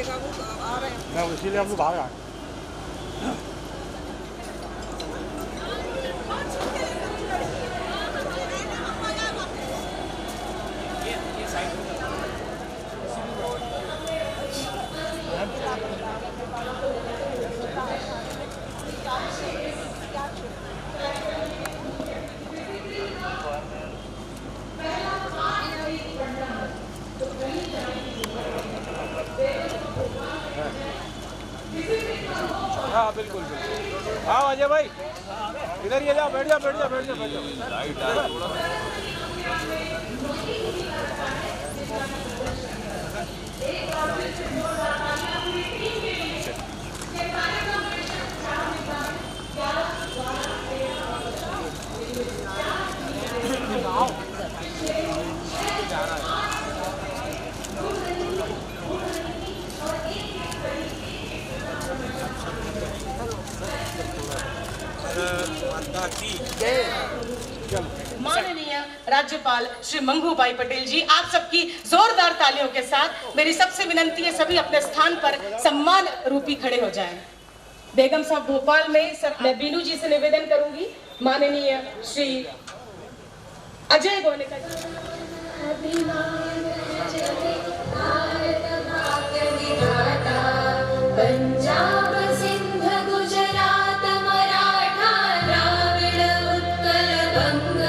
मैं इसीलिए हम लोग बाहर आए। हाँ बिल्कुल बिल्कुल। हाँ अजय भाई इधर ही जाओ, बैठ जाओ बैठ जाओ बैठ जाओ बैठ जाओ। लाइट है थोड़ा माननीय राज्यपाल श्री मंगूभाई पटेल जी, आप सबकी जोरदार तालियों के साथ मेरी सबसे विनंती है सभी अपने स्थान पर सम्मान रूपी खड़े हो जाएं। बेगम साहब भोपाल में सर मैं बीनू जी से निवेदन करूंगी, माननीय श्री अजय गोयनका पंजाब सिंध गुजरात मराठा द्राविड़ उत्कल बंग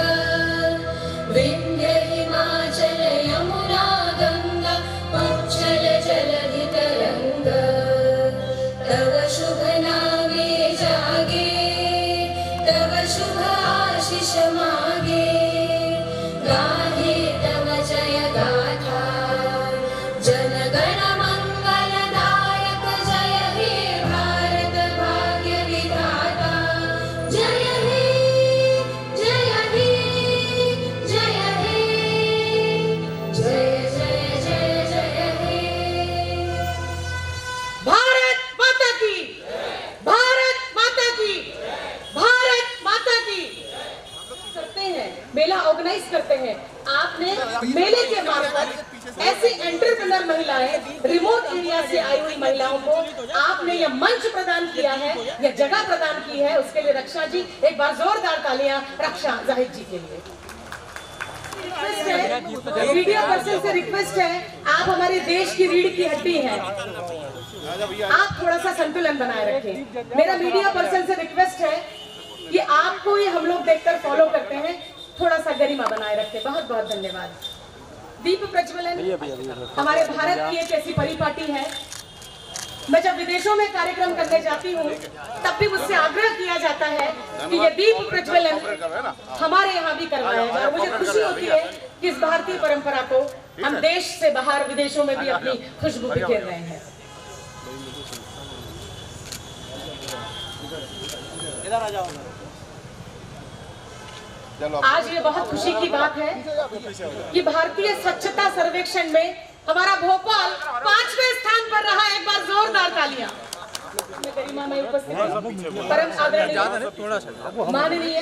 विंध्य हिमाचल यमुना गंगा उच्छल जलधि तरंग तव शुभ नामे जागे तव शुभ आशीष मागे गाहे तव जय गाथा जनगण मंगलदायक जय हे भारत भाग्य विधाता जय हे जय हे जय हे जय जय जय जय हे। भारत माता की, भारत माता की, भारत माता की। करते हैं मेला ऑर्गेनाइज करते हैं, आपने मेले के मार्फत ऐसी एंटरप्रेन्योर महिलाएं, रिमोट एरिया से आई हुई महिलाओं को आपने यह मंच प्रदान किया है, यह जगह प्रदान की है, उसके लिए रक्षा जी एक बार जोरदार तालियां रक्षा जाहिद जी के लिए। मीडिया पर्सन से रिक्वेस्ट है, आप हमारे देश की रीढ़ की हड्डी हैं, आप थोड़ा सा संतुलन बनाए रखें। मेरा मीडिया पर्सन से रिक्वेस्ट है कि आपको ये हम लोग देखकर फॉलो करते हैं, थोड़ा सा गरिमा बनाए रखें। बहुत बहुत धन्यवाद। दीप प्रज्वलन हमारे भारत की एक ऐसी परिपाटी है, मैं जब विदेशों में कार्यक्रम करने जाती हूँ तब भी मुझसे आग्रह किया जाता है कि ये दीप प्रज्वलन हमारे यहाँ भी करवाया जाए, और मुझे खुशी होती है कि इस भारतीय परंपरा को हम देश से बाहर विदेशों में भी अपनी खुशबू बिखेर रहे हैं। इधर आ जाओ। आज ये बहुत खुशी की बात है कि भारतीय स्वच्छता सर्वेक्षण में हमारा भोपाल 5वें स्थान पर रहा। एक बार जोरदार तालियां। गरिमा में उपस्थित परम आदरणीय माननीय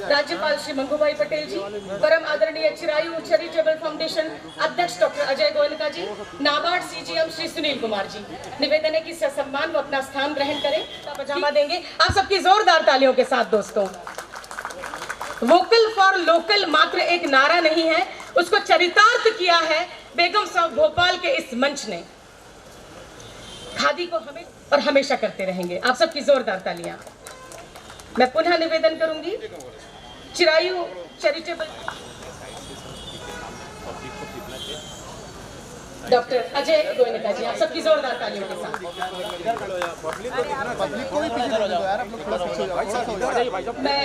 राज्यपाल श्री मंगूभाई पटेल जी, परम आदरणीय चिरायु चैरिटेबल फाउंडेशन अध्यक्ष डॉक्टर अजय गोयनका जी, नाबार्ड सीजीएम श्री सुनील कुमार जी, निवेदन है कि सम्मान व अपना स्थान ग्रहण करें, पजामा देंगे आप सबकी जोरदार तालियों के साथ। दोस्तों, वोकल फॉर लोकल मात्र एक नारा नहीं है, उसको चरितार्थ किया है बेगम साहब भोपाल के इस मंच ने। खादी को हमें और हमेशा करते रहेंगे। आप सबकी जोरदार तालियां। मैं पुनः निवेदन करूंगी, चिरायु चैरिटेबल डॉक्टर अजय गोयनका जी, आप सबकी जोरदार तालियों के साथ। मैं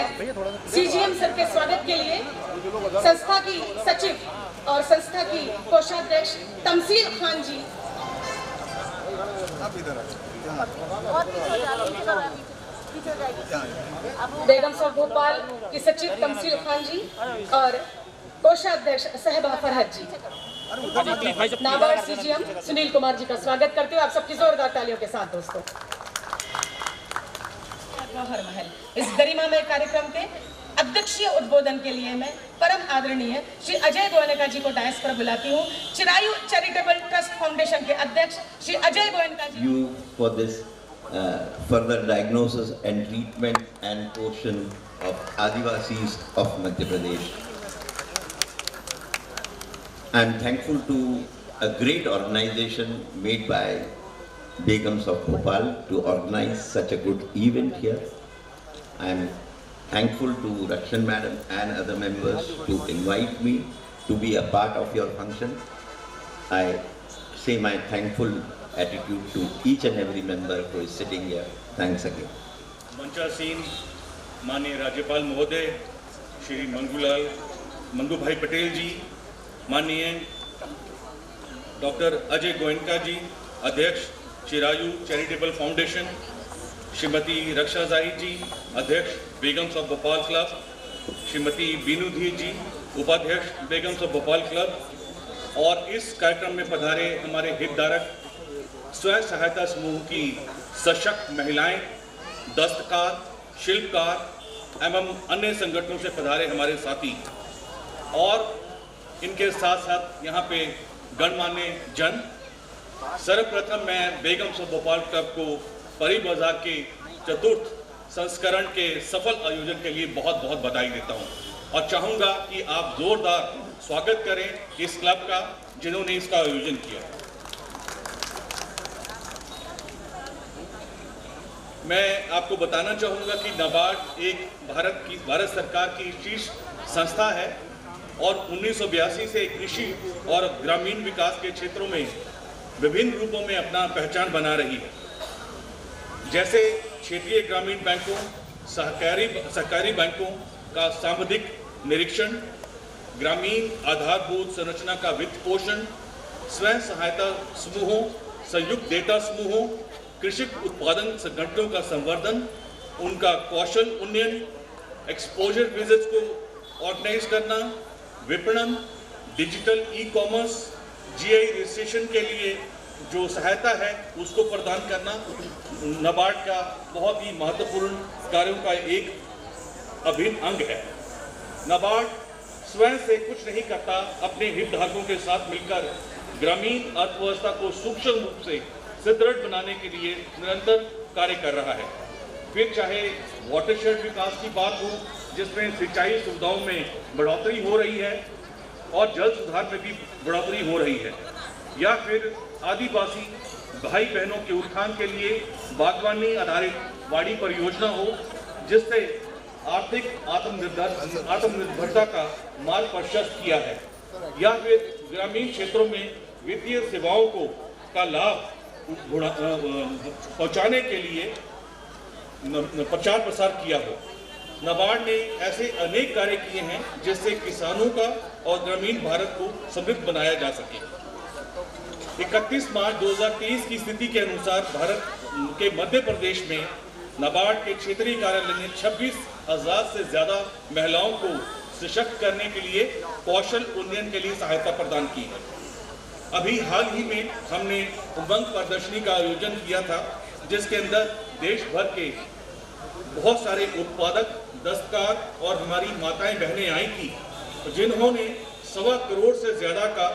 सीजीएम सर के स्वागत के लिए संस्था की सचिव और संस्था की कोषाध्यक्ष तमसील खान जी, बेगम साहब भोपाल की सचिव तमसील खान जी और कोषाध्यक्ष साहिबा फरहत जी, नाबार्ड सीजीएम सुनील कुमार जी का स्वागत करते हुए आप सबकी जोरदार तालियों के साथ। दोस्तों, गौहर महल इस गरिमामय कार्यक्रम के अध्यक्षीय उद्बोधन के लिए मैं परम आदरणीय श्री अजय गोयनका जी को डायस पर बुलाती हूँ। चिरायु चैरिटेबल ट्रस्ट फाउंडेशन के अध्यक्ष श्री अजय गोयनका जी। You for this further diagnosis and treatment and portion of Adivasis of Madhya Pradesh. I am thankful to a great organization made by Begums of Bhopal to organize such a good event here. I am thankful to Rakshan Madam and other members to invite me to be a part of your function. I say my thankful attitude to each and every member who is sitting here. Thanks again. मंचासीन माननीय राज्यपाल महोदय श्री मंगू भाई पटेल जी, माननीय doctor Ajay Goenka ji, अध्यक्ष Chirayu charitable foundation, Shrimati रक्षा जाहिद जी, अध्यक्ष Begums of Bhopal club, Shrimati Binu धीर जी, उपाध्यक्ष Begums of Bhopal club, और इस कार्यक्रम में पधारे हमारे हितधारक स्वयं सहायता समूह की सशक्त महिलाएं, दस्तकार, शिल्पकार एवं अन्य संगठनों से पधारे हमारे साथी, और इनके साथ साथ यहाँ पे गणमान्य जन। सर्वप्रथम मैं बेगम्स ऑफ भोपाल क्लब को परी बाजार के चतुर्थ संस्करण के सफल आयोजन के लिए बहुत बहुत बधाई देता हूँ और चाहूँगा कि आप जोरदार स्वागत करें इस क्लब का जिन्होंने इसका आयोजन किया। मैं आपको बताना चाहूँगा कि नाबार्ड एक भारत सरकार की शीर्ष संस्था है और 1982 से कृषि और ग्रामीण विकास के क्षेत्रों में विभिन्न रूपों में अपना पहचान बना रही है, जैसे क्षेत्रीय ग्रामीण बैंकों, सहकारी बैंकों का सांविधिक निरीक्षण, ग्रामीण आधारभूत संरचना का वित्त पोषण, स्वयं सहायता समूहों, संयुक्त डेटा समूहों, कृषि उत्पादन संगठनों का संवर्धन, उनका कौशल उन्नयन, एक्सपोजर विजिट्स को ऑर्गेनाइज करना, विपणन, डिजिटल ई-कॉमर्स, जीआई रजिस्ट्रेशन के लिए जो सहायता है उसको प्रदान करना नाबार्ड का बहुत ही महत्वपूर्ण कार्यों का एक अभिन्न अंग है। नाबार्ड स्वयं से कुछ नहीं करता, अपने हितधारकों के साथ मिलकर ग्रामीण अर्थव्यवस्था को सूक्ष्म रूप से सुदृढ़ बनाने के लिए निरंतर कार्य कर रहा है। फिर चाहे वाटरशेड विकास की बात हो, जिसमें सिंचाई सुविधाओं में बढ़ोतरी हो रही है और जल सुधार में भी बढ़ोतरी हो रही है, या फिर आदिवासी भाई बहनों के उत्थान के लिए बागवानी आधारित वाड़ी परियोजना हो, जिससे आर्थिक आत्मनिर्भरता का मार्ग प्रशस्त किया है, या फिर ग्रामीण क्षेत्रों में वित्तीय सेवाओं को का लाभ पहुंचाने के लिए प्रचार प्रसार किया हो। नाबार्ड ने ऐसे अनेक कार्य किए हैं जिससे किसानों का और ग्रामीण भारत को समृद्ध बनाया जा सके। 31 मार्च 2023 की स्थिति के अनुसार भारत के मध्य प्रदेश में नाबार्ड के क्षेत्रीय कार्यालय ने 26,000 से ज़्यादा महिलाओं को सशक्त करने के लिए कौशल उन्नयन के लिए सहायता प्रदान की है। अभी हाल ही में हमने उमंग प्रदर्शनी का आयोजन किया था, जिसके अंदर देश भर के बहुत सारे उत्पादक, दस्तकार और हमारी माताएं बहनें आई थी, जिन्होंने 1.25 करोड़ से ज़्यादा का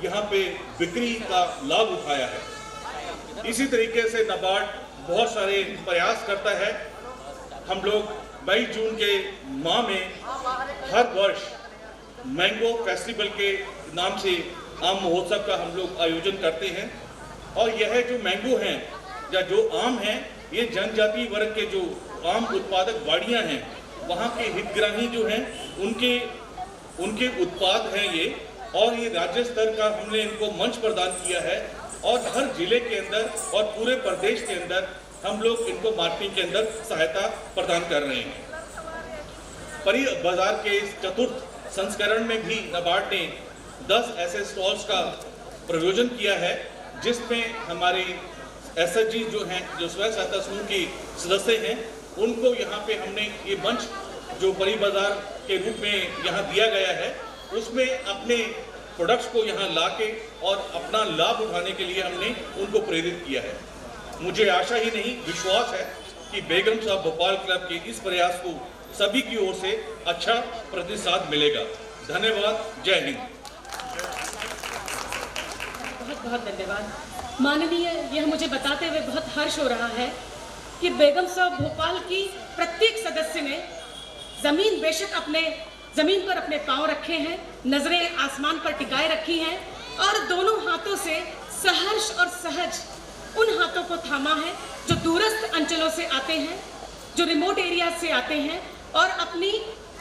यहाँ पे बिक्री का लाभ उठाया है। इसी तरीके से नाबार्ड बहुत सारे प्रयास करता है। हम लोग मई जून के माह में हर वर्ष मैंगो फेस्टिवल के नाम से आम महोत्सव का हम लोग आयोजन करते हैं, और यह जो मैंगो हैं या जो आम हैं, ये जनजाति वर्ग के जो आम उत्पादक वाड़ियाँ हैं, वहाँ के हितग्राही जो हैं उनके उत्पाद हैं ये, और ये राज्य स्तर का हमने इनको मंच प्रदान किया है, और हर जिले के अंदर और पूरे प्रदेश के अंदर हम लोग इनको मार्केटिंग के अंदर सहायता प्रदान कर रहे हैं। परी बाजार के इस चतुर्थ संस्करण में भी नाबार्ड ने 10 ऐसे स्टॉल्स का प्रयोजन किया है, जिसमें हमारे एसएचजी जो हैं, जो स्वयं सहायता समूह के सदस्य हैं, उनको यहाँ पे हमने ये मंच जो परी बाजार के रूप में यहाँ दिया गया है, उसमें अपने प्रोडक्ट्स को यहाँ लाके और अपना लाभ उठाने के लिए हमने उनको प्रेरित किया है। मुझे आशा ही नहीं, विश्वास है कि बेगम्स ऑफ भोपाल क्लब के इस प्रयास को सभी की ओर से अच्छा प्रतिसाद मिलेगा। धन्यवाद। जय हिंद। बहुत बहुत धन्यवाद माननीय। यह मुझे बताते हुए बहुत हर्ष हो रहा है कि बेगम साहब भोपाल की प्रत्येक सदस्य ने जमीन पर अपने पांव रखे हैं, नजरें आसमान पर टिकाए रखी हैं और दोनों हाथों से सहर्ष और सहज उन हाथों को थामा है जो दूरस्थ अंचलों से आते हैं, जो रिमोट एरिया से आते हैं और अपनी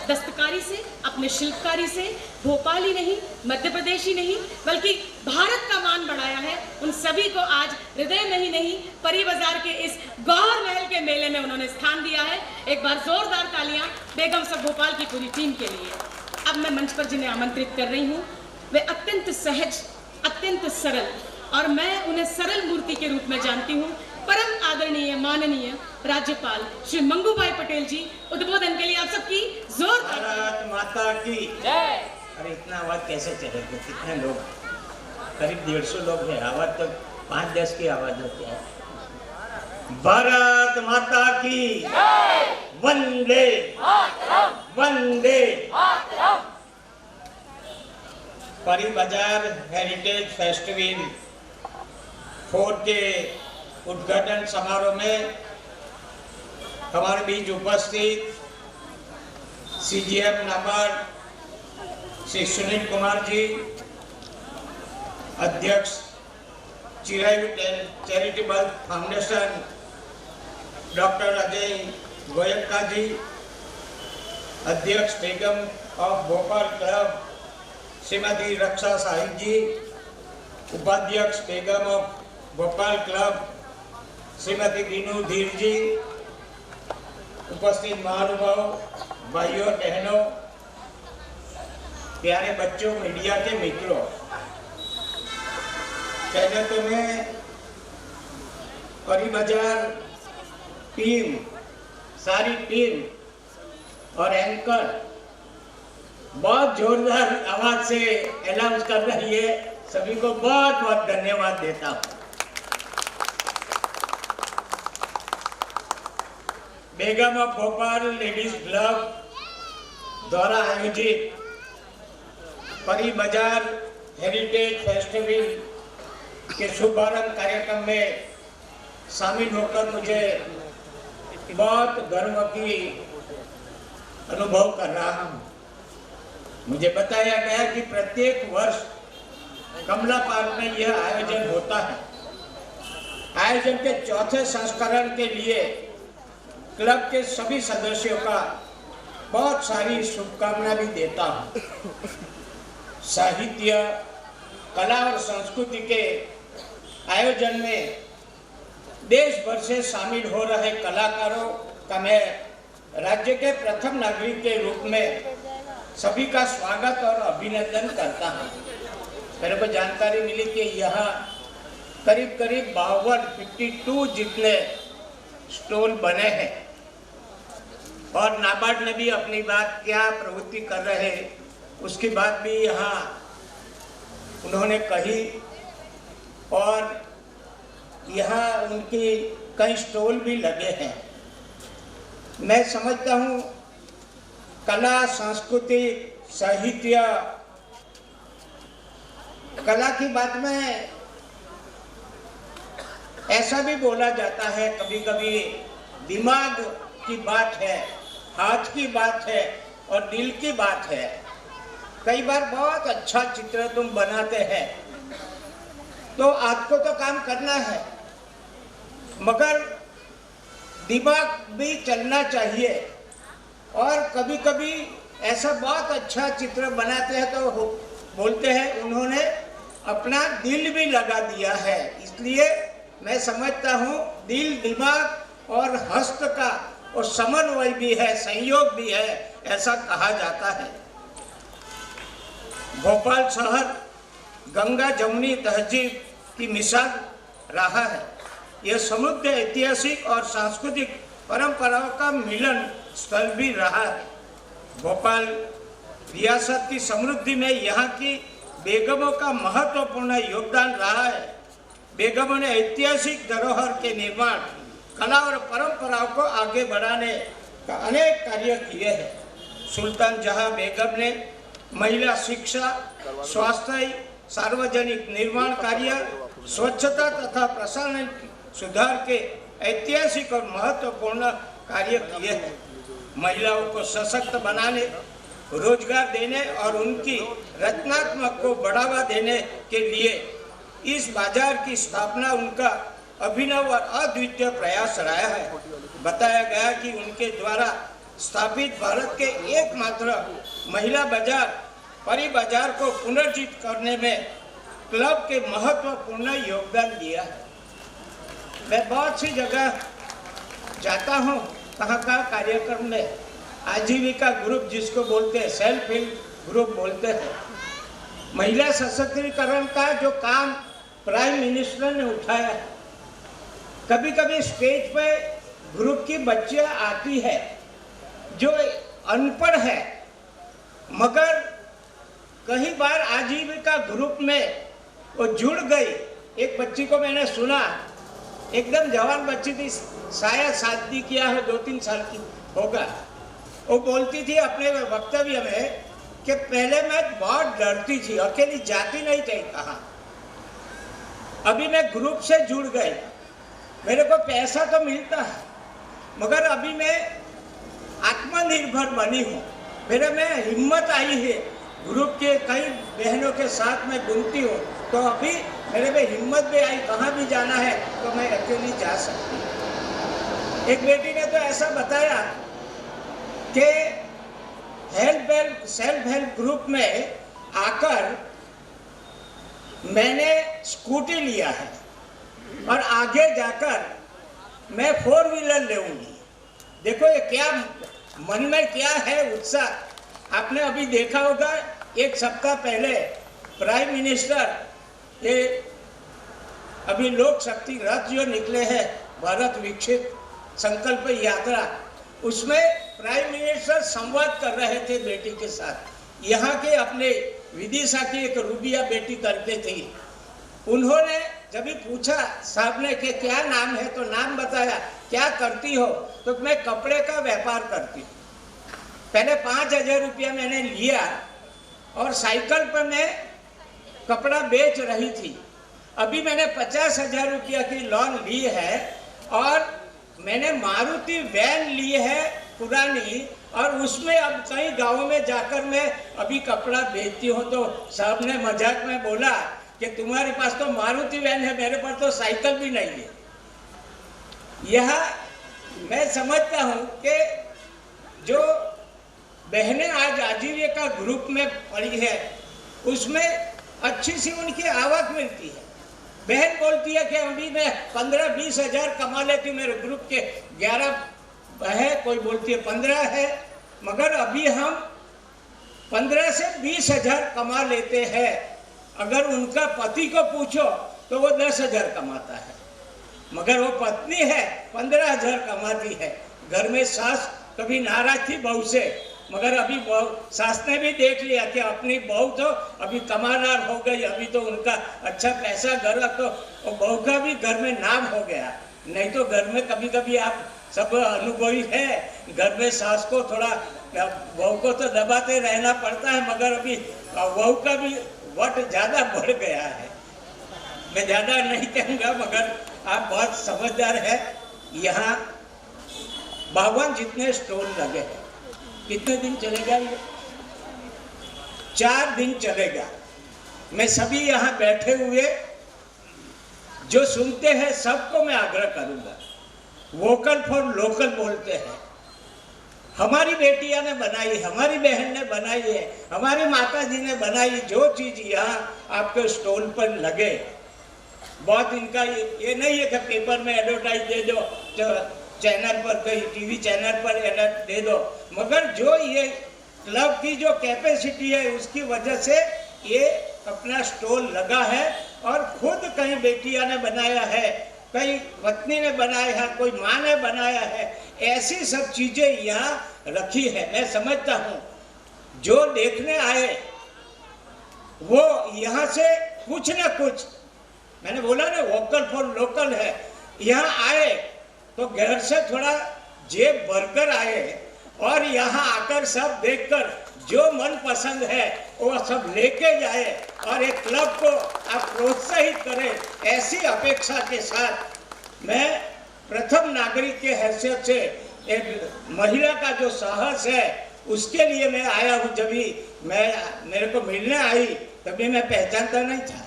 दस्तकारी से, अपने शिल्पकारी से भोपाल ही नहीं, मध्य प्रदेश ही नहीं बल्कि भारत का मान बढ़ाया है। उन सभी को आज हृदय में ही नहीं, परी बाजार के इस गौर महल के मेले में उन्होंने स्थान दिया है। एक बार जोरदार तालियां बेगम साहब भोपाल की पूरी टीम के लिए। अब मैं मंच पर जिन्हें आमंत्रित कर रही हूँ वे अत्यंत सहज, अत्यंत सरल और मैं उन्हें सरल मूर्ति के रूप में जानती हूँ। परम आदरणीय माननीय राज्यपाल श्री मंगूभाई पटेल जी उद्बोधन के लिए आप सबकी जोरदार। भारत माता की जय। अरे इतना आवाज कैसे चलेगा? कितने लोग? करीब 150 लोग हैं। आवाज तो 5-10 की आवाज होती है। भारत माता की जय। वंदे वंदे। परी बाजार हेरिटेज फेस्टिवल 4 के उद्घाटन समारोह में हमारे बीच उपस्थित CGM नाबार्ड श्री सुनील कुमार जी, अध्यक्ष Chirayu charitable foundation doctor Ajay Goenka ji, अध्यक्ष बेगम ऑफ भोपाल क्लब श्रीमती रक्षा साहिब जी, उपाध्यक्ष बेगम ऑफ भोपाल क्लब श्रीमती दीनू धीर जी, उपस्थित महानुभाव भाइयों बहनों, प्यारे बच्चों, मीडिया के मित्रों, पहले तो मैं परी बाजार टीम, सारी टीम और एंकर बहुत जोरदार आवाज से अनाउंस कर रही है, सभी को बहुत बहुत धन्यवाद देता हूँ। बेगम ऑफ भोपाल लेडीज क्लब द्वारा आयोजित परी बाजार हेरिटेज फेस्टिवल के शुभारंभ कार्यक्रम में शामिल होकर मुझे बहुत गर्व की अनुभव कर रहा हूँ। मुझे बताया गया कि प्रत्येक वर्ष कमला पार्क में यह आयोजन होता है। आयोजन के चौथे संस्करण के लिए क्लब के सभी सदस्यों का बहुत सारी शुभकामनाएं भी देता हूँ। साहित्य, कला और संस्कृति के आयोजन में देश भर से शामिल हो रहे कलाकारों का मैं राज्य के प्रथम नागरिक के रूप में सभी का स्वागत और अभिनंदन करता हूँ। मेरे को जानकारी मिली कि यहाँ करीब 52 जितने स्टॉल बने हैं और नाबार्ड ने भी अपनी बात क्या प्रवृत्ति कर रहे उसकी बात भी यहाँ उन्होंने कही और यहाँ उनकी कई स्टॉल भी लगे हैं। मैं समझता हूँ कला, संस्कृति, साहित्य, कला की बात में ऐसा भी बोला जाता है कभी कभी दिमाग की बात है, हाथ की बात है और दिल की बात है। कई बार बहुत अच्छा चित्र तुम बनाते हैं तो आपको तो काम करना है मगर दिमाग भी चलना चाहिए और कभी कभी ऐसा बहुत अच्छा चित्र बनाते हैं तो बोलते हैं उन्होंने अपना दिल भी लगा दिया है। इसलिए मैं समझता हूँ दिल, दिमाग और हस्त का और समन्वय भी है, संयोग भी है, ऐसा कहा जाता है। भोपाल शहर गंगा जमुनी तहजीब की मिसाल रहा है। यह समृद्ध ऐतिहासिक और सांस्कृतिक परंपराओं का मिलन स्थल भी रहा है। भोपाल रियासत की समृद्धि में यहाँ की बेगमों का महत्वपूर्ण योगदान रहा है। बेगमों ने ऐतिहासिक धरोहर के निर्माण, कला और परंपराओं को आगे बढ़ाने का अनेक कार्य किए हैं। सुल्तान जहां बेगम ने महिला शिक्षा, स्वास्थ्य, सार्वजनिक निर्माण कार्य, स्वच्छता तथा प्रसारण सुधार के ऐतिहासिक और महत्वपूर्ण कार्य किए हैं। महिलाओं को सशक्त बनाने, रोजगार देने और उनकी रचनात्मक को बढ़ावा देने के लिए इस बाजार की स्थापना उनका अभिनव और अद्वितीय प्रयास रहा है। बताया गया कि उनके द्वारा स्थापित भारत के एकमात्र महिला बाजार परी बाजार को पुनर्जीवित करने में क्लब के महत्वपूर्ण योगदान दिया है। मैं बहुत सी जगह जाता हूँ, कहाँ का कार्यक्रम में आजीविका ग्रुप जिसको बोलते हैं, सेल्फ हेल्प ग्रुप बोलते हैं, महिला सशक्तिकरण का जो काम प्राइम मिनिस्टर ने उठाया है। कभी कभी स्टेज पे ग्रुप की बच्चियां आती है जो अनपढ़ है, मगर कई बार आजीविका ग्रुप में वो जुड़ गई। एक बच्ची को मैंने सुना, एकदम जवान बच्ची थी, शायद शादी किया है, 2-3 साल की होगा। वो बोलती थी अपने वक्तव्य में कि पहले मैं बहुत डरती थी, अकेली जाती नहीं थी कहाँ। अभी मैं ग्रुप से जुड़ गई, मेरे को पैसा तो मिलता है, मगर अभी मैं आत्मनिर्भर बनी हूँ। मेरे में हिम्मत आई है, ग्रुप के कई बहनों के साथ मैं घूमती हूँ, तो अभी मेरे में हिम्मत भी आई, कहाँ भी जाना है तो मैं अकेली जा सकती हूँ। एक बेटी ने तो ऐसा बताया कि सेल्फ हेल्प ग्रुप में आकर मैंने स्कूटी लिया है और आगे जाकर मैं 4 व्हीलर लेऊंगी। देखो ये क्या मन में क्या है उत्साह। आपने अभी देखा होगा, 1 सप्ताह पहले प्राइम मिनिस्टर ये अभी लोक शक्ति रथ जो निकले हैं, भारत विकसित संकल्प यात्रा, उसमें प्राइम मिनिस्टर संवाद कर रहे थे बेटी के साथ। यहाँ के अपने विदिशा की एक रूबिया बेटी करते थी, उन्होंने जब भी पूछा साहब ने कि क्या नाम है, तो नाम बताया, क्या करती हो, तो मैं कपड़े का व्यापार करती हूँ। पहले 5,000 रुपया मैंने लिया और साइकिल पर मैं कपड़ा बेच रही थी। अभी मैंने 50,000 रुपया की लोन ली है और मैंने मारुति वैन ली है पुरानी, और उसमें अब कई गाँव में जाकर मैं अभी कपड़ा बेचती हूँ। तो साहब ने मजाक में बोला कि तुम्हारे पास तो मारुति वैन है, मेरे पास तो साइकिल भी नहीं है। यह मैं समझता हूँ कि जो बहनें आज आजीविका ग्रुप में पड़ी है, उसमें अच्छी सी उनकी आवक मिलती है। बहन बोलती है कि अभी मैं 15-20 हज़ार कमा लेती हूँ, मेरे ग्रुप के 11 है, कोई बोलती है 15 है, मगर अभी हम 15 से 20 हज़ार कमा लेते हैं। अगर उनका पति को पूछो तो वो 10,000 कमाता है, मगर वो पत्नी है 15,000 कमाती है। घर में सास कभी नाराज थी बहू से, मगर अभी सास ने भी देख लिया कि अपनी बहू तो अभी कमादार हो गई, अभी तो उनका अच्छा पैसा घर, तो बहू का भी घर में नाम हो गया। नहीं तो घर में कभी कभी आप सब अनुभवी है, घर में सास को थोड़ा, बहू को तो दबाते रहना पड़ता है, मगर अभी बहू का भी वट ज़्यादा बढ़ गया है। मैं ज़्यादा नहीं कहूँगा, मगर आप बहुत समझदार है। यहाँ 52 जितने स्टॉल लगे हैं। कितने दिन चलेगा ये? 4 दिन चलेगा। मैं सभी यहाँ बैठे हुए जो सुनते हैं सबको मैं आग्रह करूँगा, वोकल फॉर लोकल बोलते हैं। हमारी बेटियां ने बनाई, हमारी बहन ने बनाई है, हमारी माता जी ने बनाई, जो चीज़ यहाँ आपके स्टॉल पर लगे, बहुत इनका ये नहीं है कि पेपर में एडवर्टाइज दे दो, चैनल पर कहीं टीवी चैनल पर एड दे दो, मगर जो ये क्लब की जो कैपेसिटी है उसकी वजह से ये अपना स्टॉल लगा है। और खुद कई बेटियां ने बनाया है, कई पत्नी ने बनाया है, कोई माँ ने बनाया है, ऐसी सब चीज़ें यहाँ रखी है। मैं समझता हूँ जो देखने आए वो यहाँ से कुछ न कुछ, मैंने बोला ना वोकल फॉर लोकल है, यहाँ आए तो घर से थोड़ा जेब भरकर आए और यहाँ आकर सब देखकर जो मन पसंद है वो सब लेके जाए और एक क्लब को आप प्रोत्साहित करें, ऐसी अपेक्षा के साथ मैं प्रथम नागरिक के हैसियत से एक महिला का जो साहस है उसके लिए मैं आया हूँ। जब भी मेरे को मिलने आई तभी मैं पहचानता नहीं था,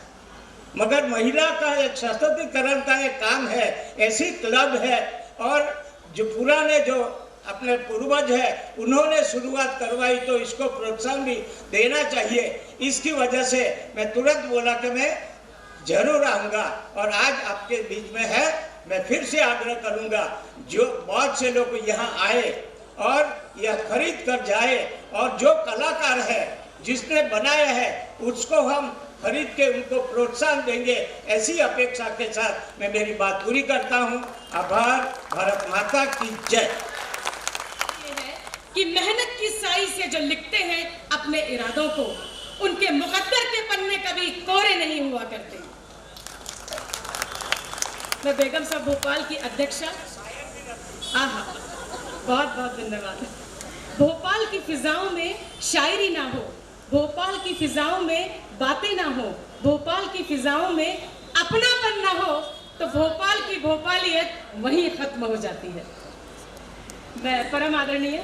मगर महिला का एक सशक्तिकरण का एक काम है, ऐसी क्लब है और जो पुराने जो अपने पूर्वज है उन्होंने शुरुआत करवाई तो इसको प्रोत्साहन भी देना चाहिए। इसकी वजह से मैं तुरंत बोला कि मैं जरूर आऊँगा और आज आपके बीच में है। मैं फिर से आग्रह करूँगा जो बहुत से लोग यहाँ आए और यह खरीद कर जाए और जो कलाकार है जिसने बनाया है उसको हम खरीद के उनको प्रोत्साहन देंगे, ऐसी अपेक्षा के साथ मैं मेरी बात पूरी करता हूँ। आभार। भारत माता की जय। कि मेहनत की स्याही से जो लिखते हैं अपने इरादों को, उनके मुकद्दर के पन्ने कभी कोरे नहीं हुआ करते। मैं बेगम साहब भोपाल की अध्यक्षा, आहा बहुत बहुत धन्यवाद। भोपाल की फिजाओं में शायरी ना हो, भोपाल की फिजाओं में बातें ना हो, भोपाल की फिजाओं में अपनापन ना हो तो भोपाल की भोपालियत वहीं खत्म हो जाती है। मैं परम आदरणीय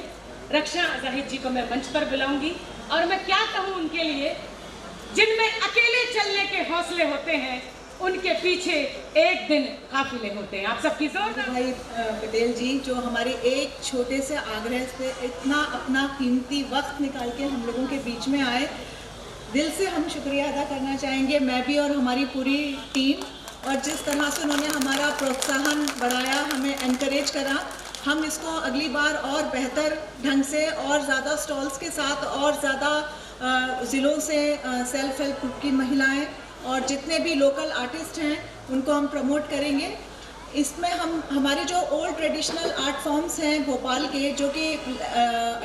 रक्षा जाहिद जी को मैं मंच पर बुलाऊंगी और मैं क्या कहूँ उनके लिए, जिनमें अकेले चलने के हौसले होते हैं उनके पीछे एक दिन काफिले होते हैं। आप सबकी जोर भाई पटेल जी जो हमारे एक छोटे से आग्रह से इतना अपना कीमती वक्त निकाल के हम लोगों के बीच में आए, दिल से हम शुक्रिया अदा करना चाहेंगे, मैं भी और हमारी पूरी टीम। और जिस तरह से उन्होंने हमारा प्रोत्साहन बढ़ाया, हमें एनकरेज करा, हम इसको अगली बार और बेहतर ढंग से और ज़्यादा स्टॉल्स के साथ और ज़्यादा ज़िलों से सेल्फ हेल्प ग्रुप की महिलाएं और जितने भी लोकल आर्टिस्ट हैं उनको हम प्रमोट करेंगे। इसमें हम हमारे जो ओल्ड ट्रेडिशनल आर्ट फॉर्म्स हैं भोपाल के, जो कि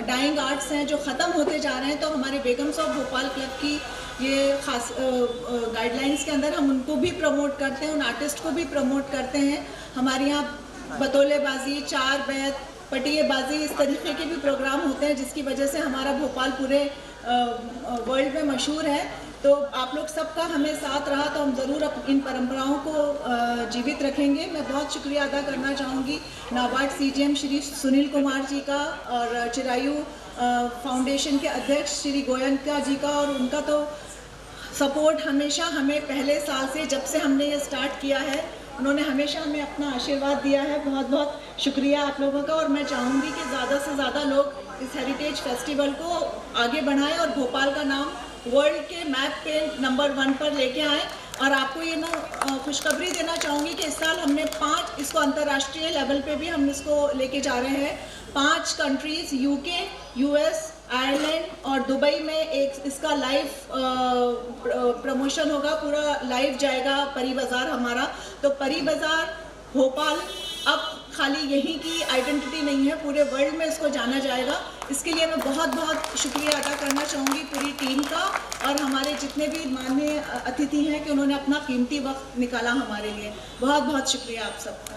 डाइंग आर्ट्स हैं जो ख़त्म होते जा रहे हैं, तो हमारे बेगम्स ऑफ भोपाल क्लब की ये खास गाइडलाइंस के अंदर हम उनको भी प्रमोट करते हैं, उन आर्टिस्ट को भी प्रमोट करते हैं। हमारे यहाँ बतौलेबाजी, चार बैत, पटिएबाजी, इस तरीके के भी प्रोग्राम होते हैं जिसकी वजह से हमारा भोपाल पूरे वर्ल्ड में मशहूर है। तो आप लोग सबका हमें साथ रहा तो हम ज़रूर इन परंपराओं को जीवित रखेंगे। मैं बहुत शुक्रिया अदा करना चाहूँगी नाबार्ड CGM श्री सुनील कुमार जी का और चिरायु फाउंडेशन के अध्यक्ष श्री गोयनका जी का, और उनका तो सपोर्ट हमेशा हमें पहले साल से जब से हमने ये स्टार्ट किया है उन्होंने हमेशा हमें अपना आशीर्वाद दिया है। बहुत बहुत शुक्रिया आप लोगों का। और मैं चाहूँगी कि ज़्यादा से ज़्यादा लोग इस हेरिटेज फेस्टिवल को आगे बढ़ाएं और भोपाल का नाम वर्ल्ड के मैप पे नंबर 1 पर लेके आएँ। और आपको ये मैं खुशखबरी देना चाहूँगी कि इस साल हमने 5 इसको अंतर्राष्ट्रीय लेवल पे भी हम इसको लेके जा रहे हैं। 5 कंट्रीज़ UK, US, आयरलैंड और दुबई में एक इसका लाइव प्रमोशन होगा, पूरा लाइव जाएगा परी बाज़ार हमारा। तो परी बाज़ार भोपाल अब खाली यहीं की आइडेंटिटी नहीं है, पूरे वर्ल्ड में इसको जाना जाएगा। इसके लिए मैं बहुत बहुत शुक्रिया अदा करना चाहूँगी पूरी टीम का और हमारे जितने भी माननीय अतिथि हैं कि उन्होंने अपना कीमती वक्त निकाला हमारे लिए। बहुत बहुत शुक्रिया आप सबका।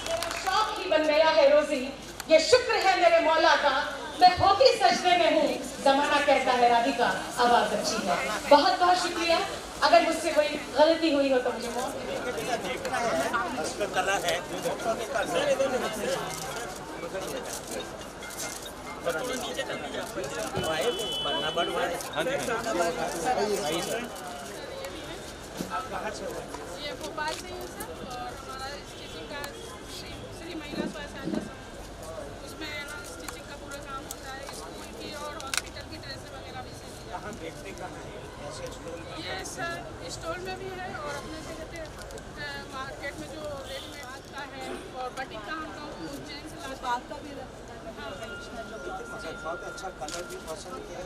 मेरा शौक ही बन गया है रोजी, ये शुक्र है मेरे मौला का, मैं खोखी सजदे में हूँ, जमाना कहता है राधिका आवाज अच्छी है। बहुत बहुत शुक्रिया। अगर मुझसे कोई गलती हुई हो तो मुझे माफ ये भोपाल से ही सर, और हमारा स्टिचिंग का श्री महिला स्वसहायता समूह, उसमें ना स्टिचिंग का पूरा काम होता है। स्कूल की और हॉस्पिटल की ड्रेसें वगैरह भी सिली जाती हैं। ये सर स्टोर में भी है और अपने से कहते मार्केट में जो रेडीमेड आता है और बटिक का हम लोग उज्जैन से लाते हैं। का भी बहुत अच्छा कलर भी पसंद किया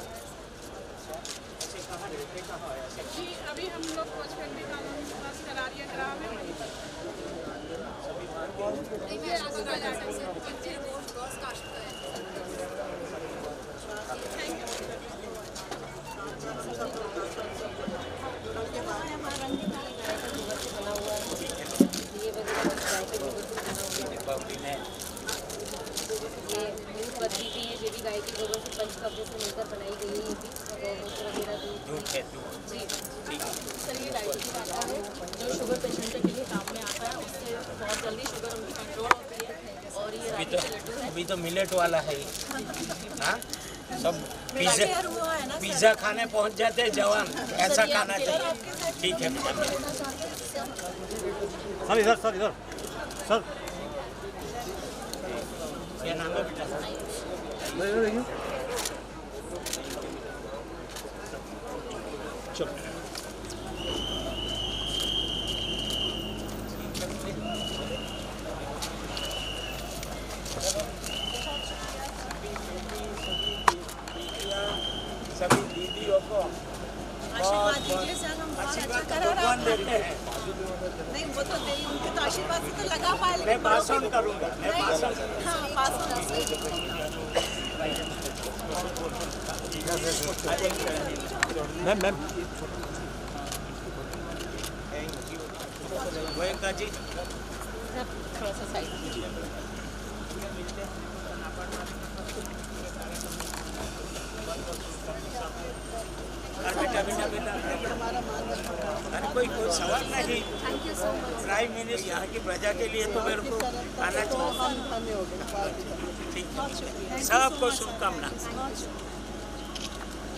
जी। अभी हम लोग कोचफेंडी का बस करारिया ग्राम है वहीं पर। अभी तो मिलेट वाला है ही। हाँ सब पिज्जा खाने पहुंच जाते हैं जवान, ऐसा खाना चाहिए। ठीक है सर इधर सर इधर सर क्या नाम है बेटा? चलो सभी दीदियों को आशीर्वाद दीजिए सर, हम बहुत अच्छा कर रहे कौन देते हैं? नहीं वो तो दे, उनके तो आशीर्वाद से तो लगा पाए, मैं लेकिन भाषण करूंगा, मैं भाषण हाँ पास मैम मैम गोयंका जी थोड़ा सा साइड बेटा बेटा बेटा अरे कोई सवाल नहीं। प्राइम मिनिस्टर यहाँ की प्रजा के लिए तो मेरे को आना चाहिए। ठीक है सबको शुभकामना।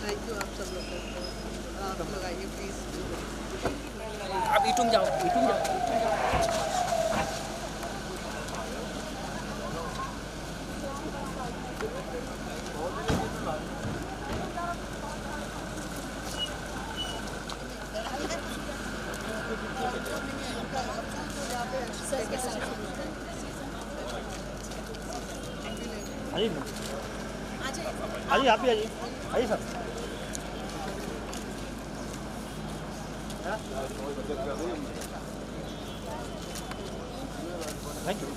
थैंक यू आप सब लोग, आप लोग आइए प्लीज। आप इटूम जाओ, इटूम जाओ। आइए आइए आप भी आइए आइए सर थैंक यू